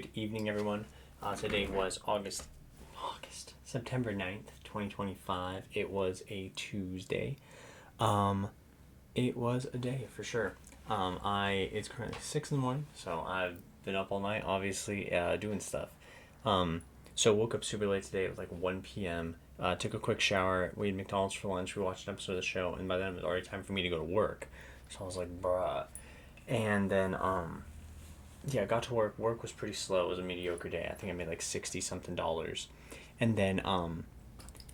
good evening, everyone. Today was September 9th, 2025. It was a Tuesday. Um, it was a day for sure. It's currently 6 in the morning, so I've been up all night, obviously, doing stuff. So woke up super late today. It was like 1 p.m. Took a quick shower. We had McDonald's for lunch. We watched an episode of the show, and by then it was already time for me to go to work. So I was like, bruh. And then, yeah, I got to work. Work was pretty slow. It was a mediocre day. I think I made like 60 something dollars. And then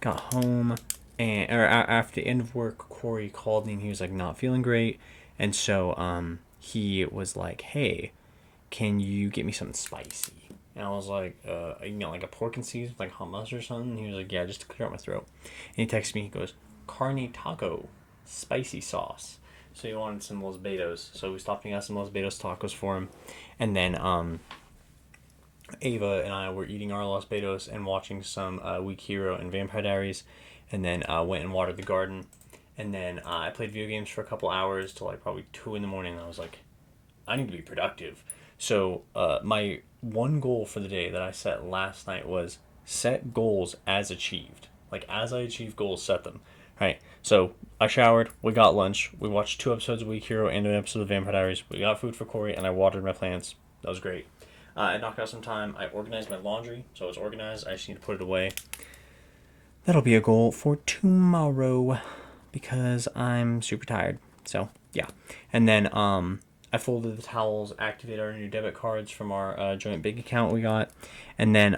got home, and after the end of work, Corey called me and he was like not feeling great. And so he was like, "Hey, can you get me something spicy?" And I was like, like a pork and cheese with like hummus or something. And he was like, "Yeah, just to clear out my throat." And he texted me. He goes, "Carne taco, spicy sauce." So he wanted some Los Betos. So we stopped and got some Los Betos tacos for him. And then Ava and I were eating our Los Betos and watching some Weak Hero and Vampire Diaries. And then went and watered the garden. And then I played video games for a couple hours till like probably 2 in the morning. And I was like, I need to be productive. So my one goal for the day that I set last night was set goals as achieved. Like as I achieve goals, set them. Right. So I showered, we got lunch, we watched 2 episodes of Weak Hero and an episode of Vampire Diaries, we got food for Corey, and I watered my plants. That was great. I knocked out some time. I organized my laundry, so it's organized. I just need to put it away. That'll be a goal for tomorrow because I'm super tired. So yeah. And then I folded the towels, activated our new debit cards from our joint bank account we got, and then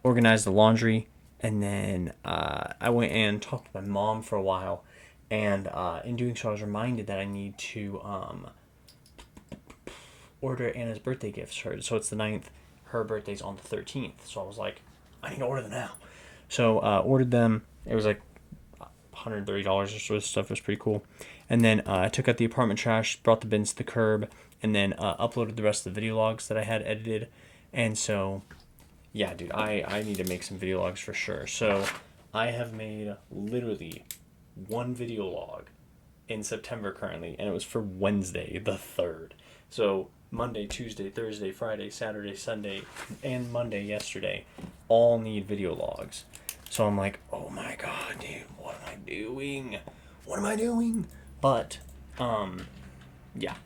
organized the laundry. And then I went and talked to my mom for a while. And in doing so, I was reminded that I need to order Anna's birthday gifts. So it's the 9th. Her birthday's on the 13th. So I was like, I need to order them now. So ordered them. It was like $130 or so. Stuff. It was pretty cool. And then I took out the apartment trash, brought the bins to the curb, and then uploaded the rest of the video logs that I had edited. And so... yeah, dude, I need to make some video logs for sure. So I have made literally one video log in September currently, and it was for Wednesday, the 3rd. So Monday, Tuesday, Thursday, Friday, Saturday, Sunday, and Monday yesterday all need video logs. So I'm like, oh my god, dude, what am I doing? What am I doing? But, yeah.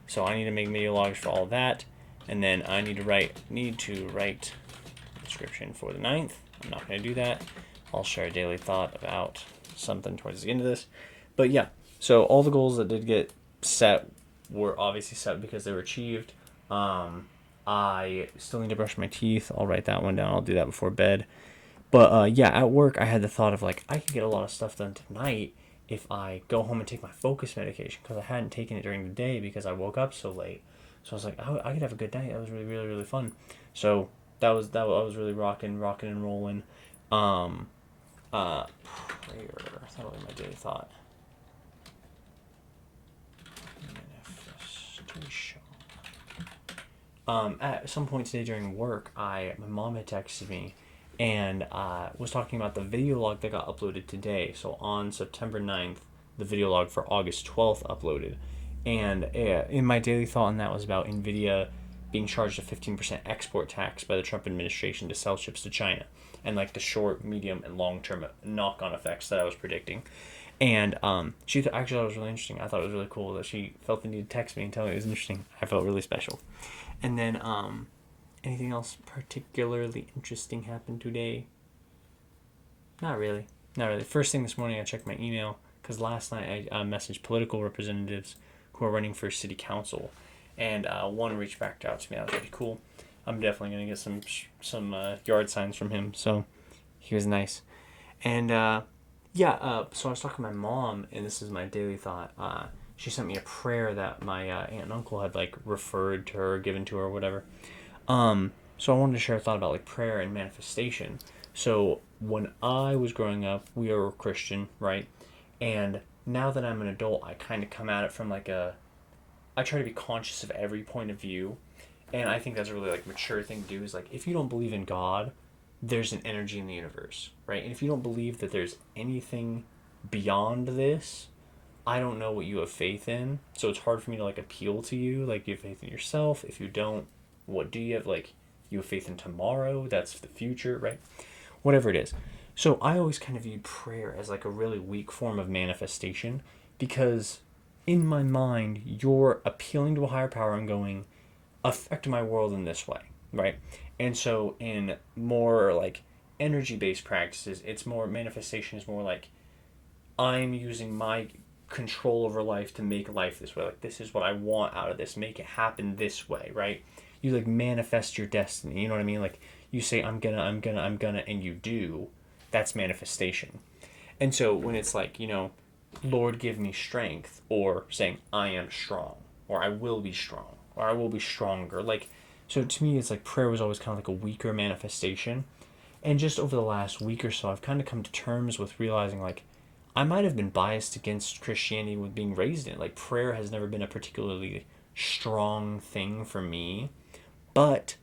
So I need to make video logs for all that, and then I need to write description for the 9th. I'm not going to do that. I'll share a daily thought about something towards the end of this. But yeah, so all the goals that did get set were obviously set because they were achieved. I still need to brush my teeth. I'll write that one down. I'll do that before bed. But yeah, at work, I had the thought of like, I could get a lot of stuff done tonight if I go home and take my focus medication because I hadn't taken it during the day because I woke up so late. So I was like, I could have a good night. That was really, really, really fun. So that was I was really rocking and rolling. Prayer. That was my daily thought. Manifestation. At some point today during work, my mom had texted me and was talking about the video log that got uploaded today. So on September 9th, the video log for August 12th uploaded. And in my daily thought on that was about NVIDIA being charged a 15% export tax by the Trump administration to sell chips to China, and like the short, medium, and long-term knock-on effects that I was predicting. And she actually thought it was really interesting. I thought it was really cool that she felt the need to text me and tell me it was interesting. I felt really special. And then anything else particularly interesting happened today? Not really. First thing this morning, I checked my email because last night I messaged political representatives who are running for city council. And one reached back out to me. That was pretty cool. I'm definitely going to get some yard signs from him. So he was nice. And so I was talking to my mom, and this is my daily thought. She sent me a prayer that my aunt and uncle had like referred to her, given to her, or whatever. So I wanted to share a thought about like prayer and manifestation. So when I was growing up, we were Christian, right? And now that I'm an adult, I kind of come at it from like I try to be conscious of every point of view, and I think that's a really like mature thing to do. Is like if you don't believe in God, there's an energy in the universe, right? And if you don't believe that there's anything beyond this, I don't know what you have faith in. So it's hard for me to like appeal to you. Like you have faith in yourself. If you don't, What do you have? Like, you have faith in tomorrow? That's the future, right? Whatever it is. So I always kind of view prayer as like a really weak form of manifestation because in my mind, you're appealing to a higher power and going, affect my world in this way, right? And so in more like energy based practices, it's more manifestation is more like I'm using my control over life to make life this way. Like, this is what I want out of this. Make it happen this way, right? You like manifest your destiny. You know what I mean? Like, you say, I'm gonna, and you do. That's manifestation. And so when it's like, Lord, give me strength, or saying, I am strong, or I will be strong, or I will be stronger. Like, so to me, it's like prayer was always kind of like a weaker manifestation. And just over the last week or so, I've kind of come to terms with realizing, like, I might have been biased against Christianity with being raised in it. Like, prayer has never been a particularly strong thing for me. But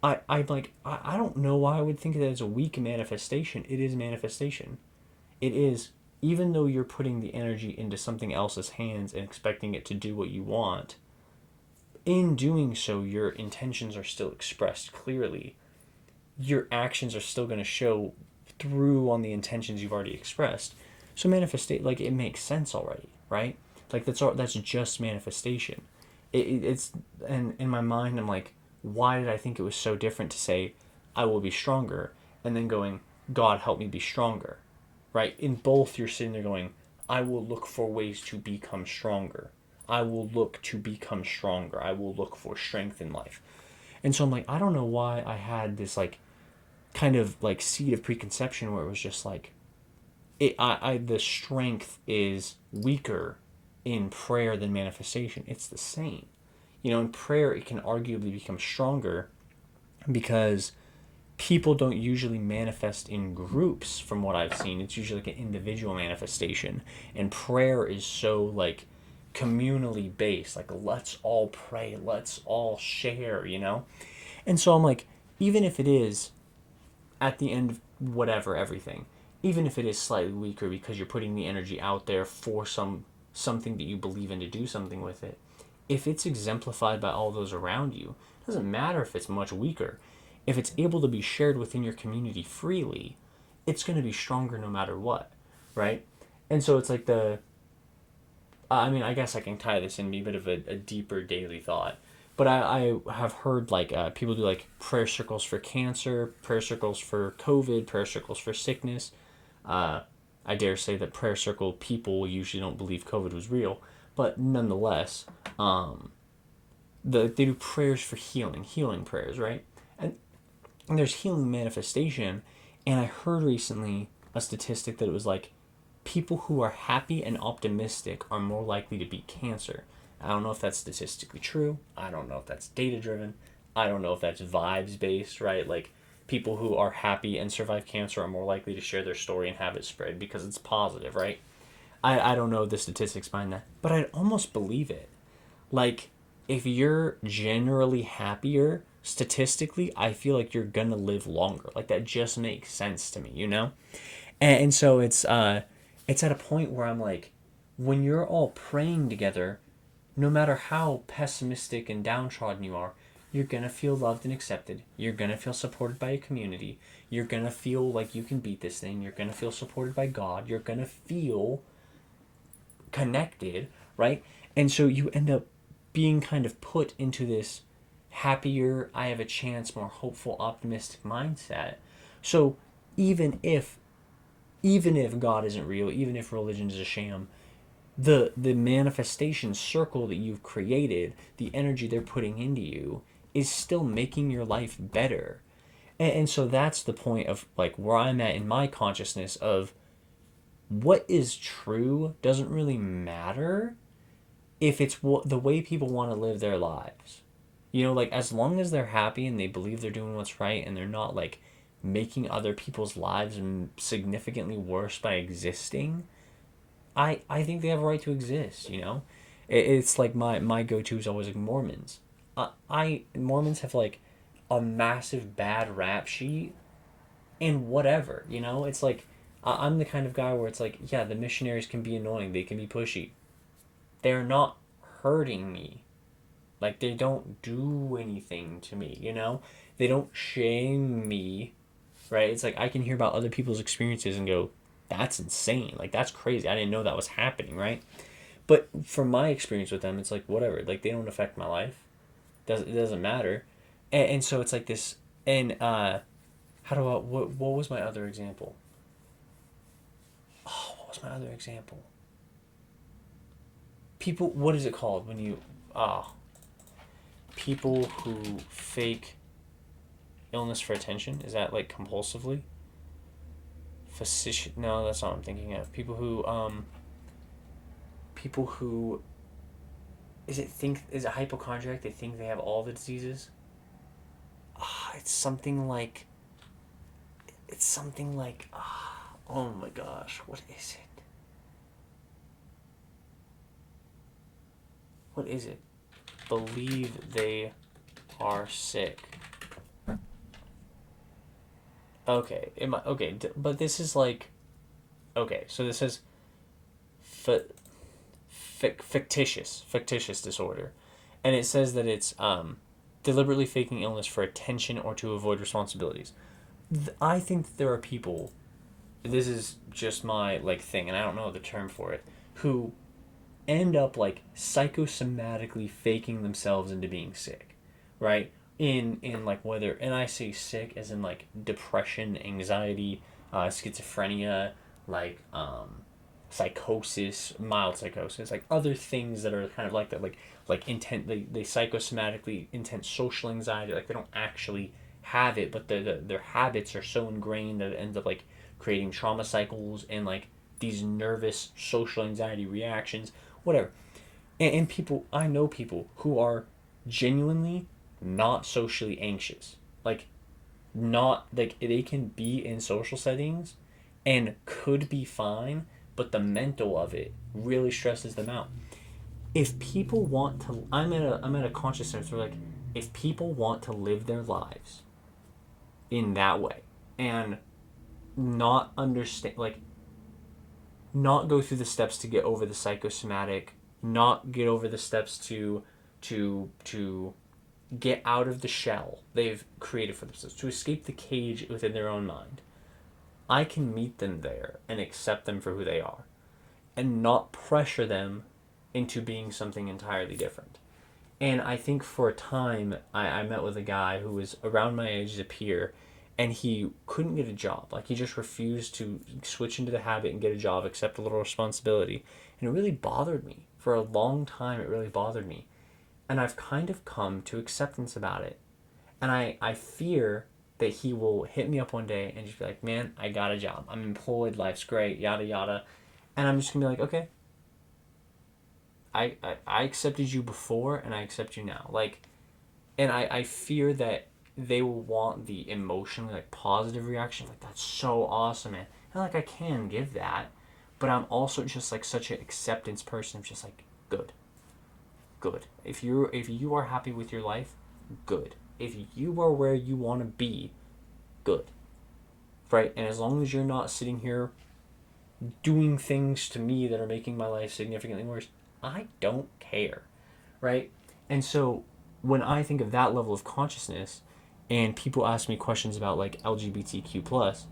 I don't know why I would think that it's a weak manifestation. It is manifestation. It is, even though you're putting the energy into something else's hands and expecting it to do what you want, in doing so, your intentions are still expressed clearly. Your actions are still going to show through on the intentions you've already expressed. So manifestate, like, it makes sense already, right? Like, that's just manifestation. It's, and in my mind, I'm like, why did I think it was so different to say, I will be stronger, and then going, God help me be stronger, right? In both, you're sitting there going, I will look for ways to become stronger. I will look to become stronger. I will look for strength in life. And so I'm like, I don't know why I had this like kind of like seed of preconception where it was just like the strength is weaker in prayer than manifestation. It's the same. In prayer it can arguably become stronger because people don't usually manifest in groups from what I've seen. It's usually like an individual manifestation. And prayer is so like communally based. Like, let's all pray, let's all share. And so I'm like, even if it is at the end of whatever, everything, even if it is slightly weaker because you're putting the energy out there for something that you believe in to do something with it, if it's exemplified by all those around you, it doesn't matter if it's much weaker. If it's able to be shared within your community freely, it's going to be stronger no matter what, right? And so it's like I guess I can tie this in a bit of a deeper daily thought. But I have heard like people do like prayer circles for cancer, prayer circles for COVID, prayer circles for sickness. I dare say that prayer circle people usually don't believe COVID was real, but nonetheless, they do prayers for healing prayers, right? And there's healing manifestation. And I heard recently a statistic that it was like people who are happy and optimistic are more likely to beat cancer. I don't know if that's statistically true. I don't know if that's data driven. I don't know if that's vibes based, right? Like, people who are happy and survive cancer are more likely to share their story and have it spread because it's positive, right? I don't know the statistics behind that, but I'd almost believe it. Like, if you're generally happier, statistically, I feel like you're gonna live longer. Like, that just makes sense to me. And so it's at a point where I'm like, when you're all praying together, no matter how pessimistic and downtrodden you are, you're going to feel loved and accepted. You're going to feel supported by a community. You're going to feel like you can beat this thing. You're going to feel supported by God. You're going to feel connected, right? And so you end up being kind of put into this happier, I have a chance, more hopeful, optimistic mindset. So even if God isn't real, even if religion is a sham, the manifestation circle that you've created, the energy they're putting into you, is still making your life better. And so that's the point of like where I'm at in my consciousness of what is true doesn't really matter if it's the way people want to live their lives. Like, as long as they're happy and they believe they're doing what's right and they're not like making other people's lives significantly worse by existing, I think they have a right to exist. It's like my go-to is always like Mormons. Mormons have like a massive bad rap sheet and whatever. It's like I'm the kind of guy where it's like, yeah, the missionaries can be annoying, they can be pushy. They're not hurting me. Like, they don't do anything to me, you know? They don't shame me, right? It's like I can hear about other people's experiences and go, that's insane. Like, that's crazy. I didn't know that was happening, right? But from my experience with them, it's like, whatever. Like, they don't affect my life. It doesn't matter. And so it's like this. And how do I, what was my other example? Oh, what was my other example? People, what is it called when you, ah, people who fake illness for attention? Is that like compulsively? Facetious? No, that's not what I'm thinking of. People who, is it hypochondriac? They think they have all the diseases? Ah, it's something like, oh my gosh, what is it? What is it? Believe they are sick. Okay, okay, but this is like, okay, so this is f- fictitious disorder, and it says that it's deliberately faking illness for attention or to avoid responsibilities. I think that there are people. This is just my like thing, and I don't know the term for it. Who end up like psychosomatically faking themselves into being sick, right? In like whether, and I say sick as in like depression, anxiety, schizophrenia, like psychosis, mild psychosis, like other things that are kind of like that, like intent. They psychosomatically intense social anxiety, like they don't actually have it, but their habits are so ingrained that it ends up like creating trauma cycles and like these nervous social anxiety reactions, whatever. And people, I know people who are genuinely not socially anxious, like not like they can be in social settings and could be fine, but the mental of it really stresses them out. If people want to, I'm at a consciousness where like, if people want to live their lives in that way and not understand, like not go through the steps to get over the psychosomatic, not get over the steps to get out of the shell they've created for themselves, to escape the cage within their own mind. I can meet them there and accept them for who they are and not pressure them into being something entirely different. And I think for a time, I met with a guy who was around my age as a peer, and he couldn't get a job. Like, he just refused to switch into the habit and get a job, accept a little responsibility. And it really bothered me. For a long time, it really bothered me. And I've kind of come to acceptance about it. And I fear that he will hit me up one day and just be like, man, I got a job. I'm employed. Life's great. Yada, yada. And I'm just going to be like, okay, I accepted you before and I accept you now. Like, and I fear that they will want the emotionally like positive reaction, like that's so awesome, man. And like I can give that, but I'm also just like such an acceptance person. I'm just like good, good. If you are happy with your life, good. If you are where you want to be, good. Right? And as long as you're not sitting here doing things to me that are making my life significantly worse, I don't care. Right? And so when I think of that level of consciousness and people ask me questions about like LGBTQ plus,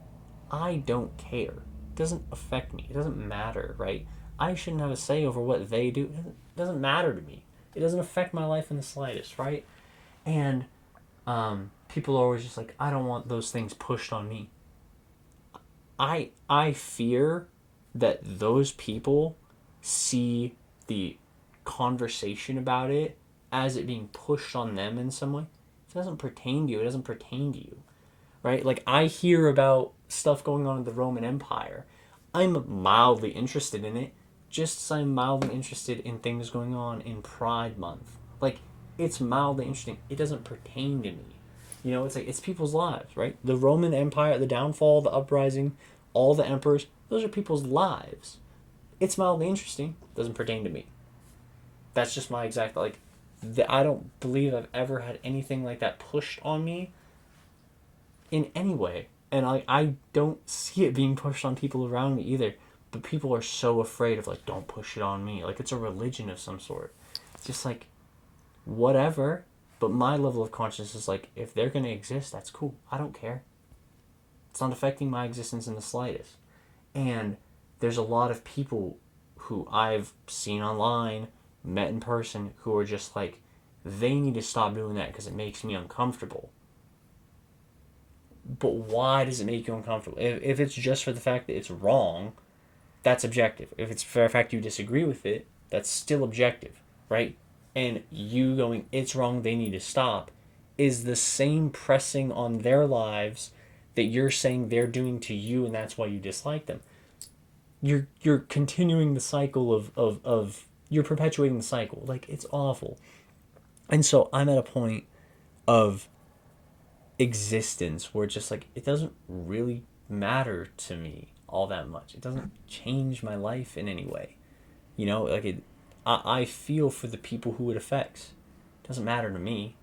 I don't care. It doesn't affect me. It doesn't matter, right? I shouldn't have a say over what they do. It doesn't matter to me. It doesn't affect my life in the slightest, right? And people are always just like, I don't want those things pushed on me. I fear that those people see the conversation about it as it being pushed on them in some way. It doesn't pertain to you. It doesn't pertain to you, right? Like I hear about stuff going on in the Roman Empire. I'm mildly interested in it, just as I'm mildly interested in things going on in Pride Month. Like it's mildly interesting. It doesn't pertain to me. You know, it's like it's people's lives, right? The Roman Empire, the downfall, the uprising, all the emperors, those are people's lives. It's mildly interesting. Doesn't pertain to me. That's just my exact like. I don't believe I've ever had anything like that pushed on me in any way, and I don't see it being pushed on people around me either. But people are so afraid of like, don't push it on me. Like it's a religion of some sort. It's just like, whatever. But my level of consciousness is like, if they're going to exist, that's cool. I don't care. It's not affecting my existence in the slightest. And there's a lot of people who I've seen online, met in person, who are just like, they need to stop doing that because it makes me uncomfortable. But why does it make you uncomfortable? If it's just for the fact that it's wrong, that's objective. If it's for the fact you disagree with it, that's still objective, right? And you going, it's wrong, they need to stop, is the same pressing on their lives that you're saying they're doing to you, and that's why you dislike them. You're continuing the cycle of you're perpetuating the cycle. Like, it's awful. And so I'm at a point of existence where it's just like, it doesn't really matter to me all that much. It doesn't change my life in any way. Like I feel for the people who it affects. It doesn't matter to me.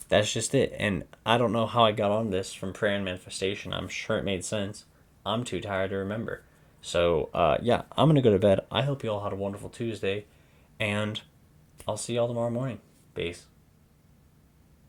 That's just it. And I don't know how I got on this from prayer and manifestation. I'm sure it made sense. I'm too tired to remember. So, yeah, I'm going to go to bed. I hope you all had a wonderful Tuesday. And I'll see y'all tomorrow morning. Peace.